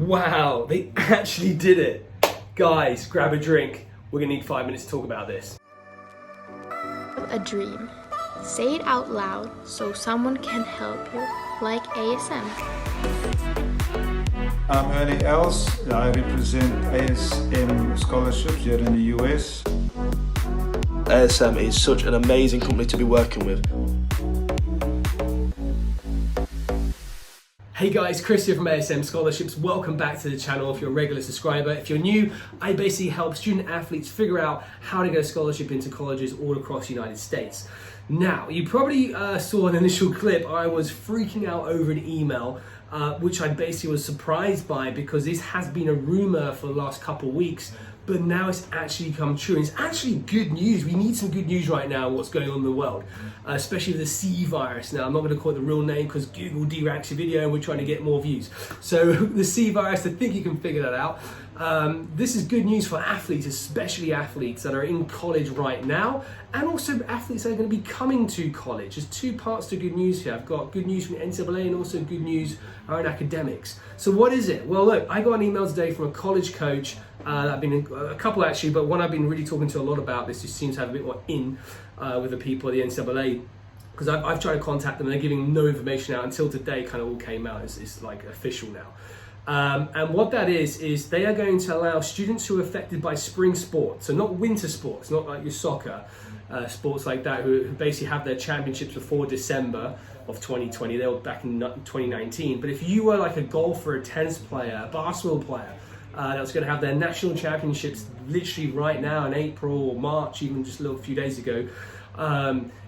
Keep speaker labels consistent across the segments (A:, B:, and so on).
A: Wow, they actually did it. Guys, grab a drink. We're gonna need 5 minutes to talk about this.
B: A dream. Say it out loud so someone can help you, like ASM.
C: I'm Ernie Els. I represent ASM scholarships here in the US.
D: ASM is such an amazing company to be working with.
A: Hey guys, Chris here from ASM Scholarships. Welcome back to the channel if you're a regular subscriber. If you're new, I basically help student athletes figure out how to get a scholarship into colleges all across the United States. Now, you probably saw an initial clip. I was freaking out over an email, which I basically was surprised by because this has been a rumor for the last couple of weeks, but now it's actually come true. And it's actually good news. We need some good news right now, what's going on in the world, especially with the C virus. Now, I'm not going to call it the real name because Google deranks your video and we're trying to get more views. So the C virus, I think you can figure that out. This is good news for athletes, especially athletes that are in college right now, and also athletes that are going to be coming to college. There's two parts to good news here. I've got good news from the NCAA and also good news around academics. So what is it? Well, look, I got an email today from a college coach that I've been in, a couple actually, but one I've been really talking to a lot about. This just seems to have a bit more in with the people at the NCAA, because I've tried to contact them and they're giving no information out until today. Kind of all came out. It's like official now. And what that is they are going to allow students who are affected by spring sports, so not winter sports, not like your soccer, sports like that, who basically have their championships before December of 2020. They were back in 2019. But if you were like a golfer, a tennis player, a basketball player, that's going to have their national championships literally right now in April or March, even just a little few days ago,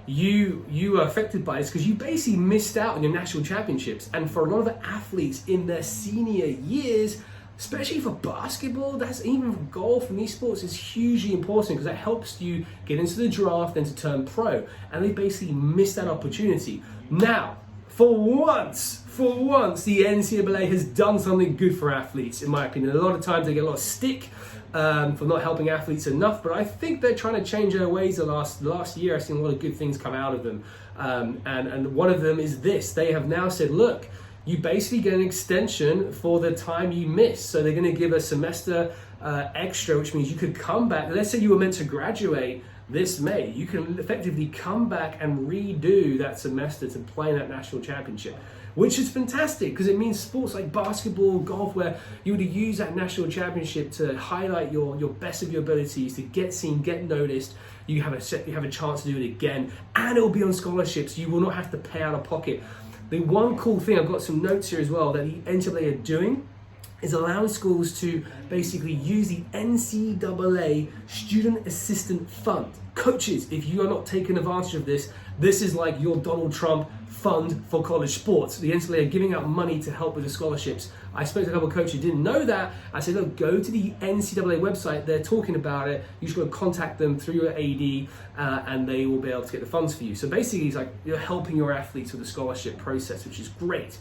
A: you are affected by this because you basically missed out on your national championships. And for a lot of the athletes in their senior years, especially for basketball, that's even for golf and these sports, is hugely important because that helps you get into the draft and to turn pro. And they basically missed that opportunity. Now, for once, the NCAA has done something good for athletes, in my opinion. A lot of times they get a lot of stick for not helping athletes enough, but I think they're trying to change their ways. The last year, I've seen a lot of good things come out of them. And one of them is this. They have now said, look, you basically get an extension for the time you missed. So they're going to give a semester extra, which means you could come back. Let's say you were meant to graduate this May. You can effectively come back and redo that semester to play in that national championship, which is fantastic because it means sports like basketball, golf, where you would use that national championship to highlight your best of your abilities, to get seen, get noticed. You have a chance to do it again, and it will be on scholarships. You will not have to pay out of pocket. The one cool thing, I've got some notes here as well, that the NCAA are doing is allowing schools to basically use the NCAA Student Assistant Fund. Coaches, if you are not taking advantage of this, this is like your Donald Trump fund for college sports. The NCAA are giving out money to help with the scholarships. I spoke to a couple of coaches who didn't know that. I said, look, go to the NCAA website. They're talking about it. You should go contact them through your AD and they will be able to get the funds for you. So basically, it's like you're helping your athletes with the scholarship process, which is great.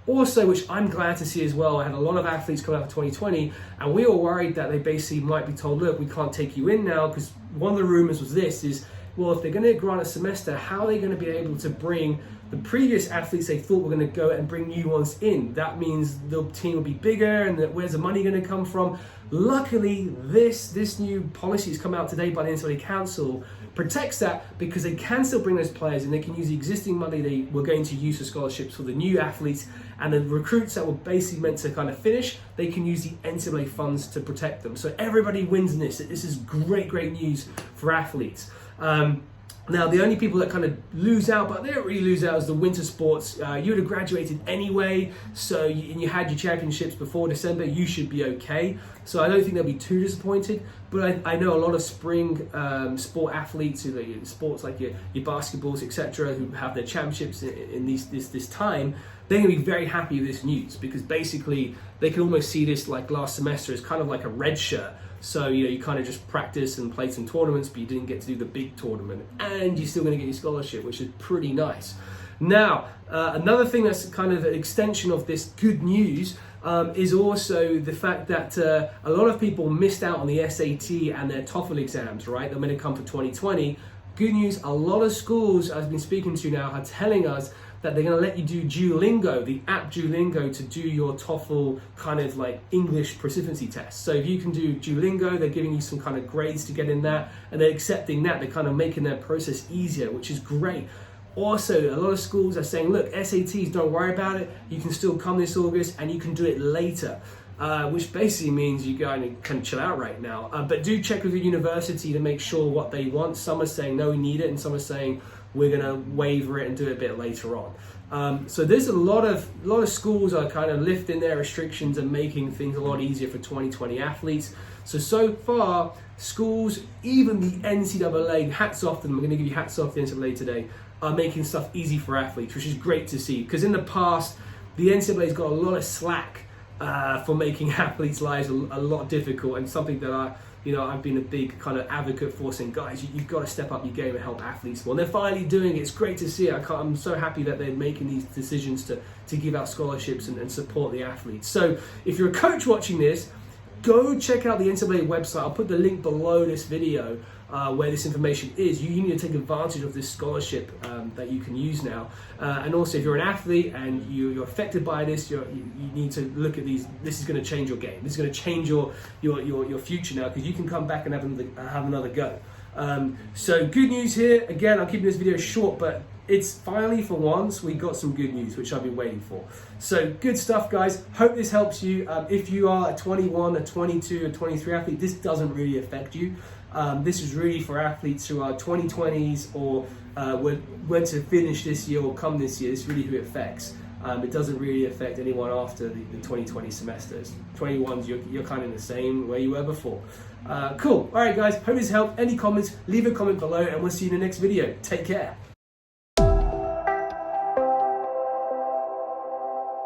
A: Also, which I'm glad to see as well, I had a lot of athletes come out for 2020 and we were worried that they basically might be told, look, we can't take you in now, because one of the rumors was this is, well, if they're going to grant a semester, how are they going to be able to bring the previous athletes they thought were going to go and bring new ones in? That means the team will be bigger, and where's the money going to come from? Luckily, this new policy has come out today by the NCAA Council, protects that because they can still bring those players and they can use the existing money they were going to use for scholarships for the new athletes, and the recruits that were basically meant to kind of finish, they can use the NCAA funds to protect them. So everybody wins in this. This is great news for athletes. Now, the only people that kind of lose out, but they don't really lose out, is the winter sports. You would have graduated anyway, so you had your championships before December, you should be okay. So I don't think they'll be too disappointed, but I know a lot of spring sport athletes, sports like your basketballs, etc., who have their championships in this time, they're going to be very happy with this news, because basically they can almost see this like last semester as kind of like a red shirt. So, you kind of just practice and play some tournaments, but you didn't get to do the big tournament, and you're still going to get your scholarship, which is pretty nice. Now, another thing that's kind of an extension of this good news is also the fact that a lot of people missed out on the SAT and their TOEFL exams, right? They're going to come for 2020. Good news, a lot of schools I've been speaking to now are telling us that they're going to let you do Duolingo, the app Duolingo, to do your TOEFL kind of like English proficiency test. So if you can do Duolingo, they're giving you some kind of grades to get in that, and they're accepting that. They're kind of making their process easier, which is great. Also, a lot of schools are saying, look, SATs, don't worry about it. You can still come this August and you can do it later. Which basically means you go and can chill out right now. But do check with your university to make sure what they want. Some are saying, no, we need it, and some are saying, we're going to waiver it and do it a bit later on. So there's a lot of schools are kind of lifting their restrictions and making things a lot easier for 2020 athletes. So far, schools, even the NCAA, hats off to them, I'm going to give you hats off to the NCAA today, are making stuff easy for athletes, which is great to see. Because in the past, the NCAA's got a lot of slack for making athletes' lives a lot difficult, and something that I've been a big kind of advocate for, saying, guys, you've got to step up your game and help athletes more. And they're finally doing it. It's great to see it. I'm so happy that they're making these decisions to give out scholarships and support the athletes. So if you're a coach watching this, go check out the NCAA website. I'll put the link below this video where this information is. You need to take advantage of this scholarship that you can use now. And also, if you're an athlete and you're affected by this, you need to look at these. This is going to change your game. This is going to change your future now, because you can come back and have another go. So good news here. Again, I'm keeping this video short, but it's finally, for once, we got some good news, which I've been waiting for. So good stuff, guys. Hope this helps you. If you are a 21, a 22, a 23 athlete, this doesn't really affect you. This is really for athletes who are 2020s or went to finish this year or come this year. It's really who it affects. It doesn't really affect anyone after the 2020 semesters. 21s, you're kind of the same where you were before. Cool. All right, guys. Hope this helped. Any comments, leave a comment below, and we'll see you in the next video. Take care.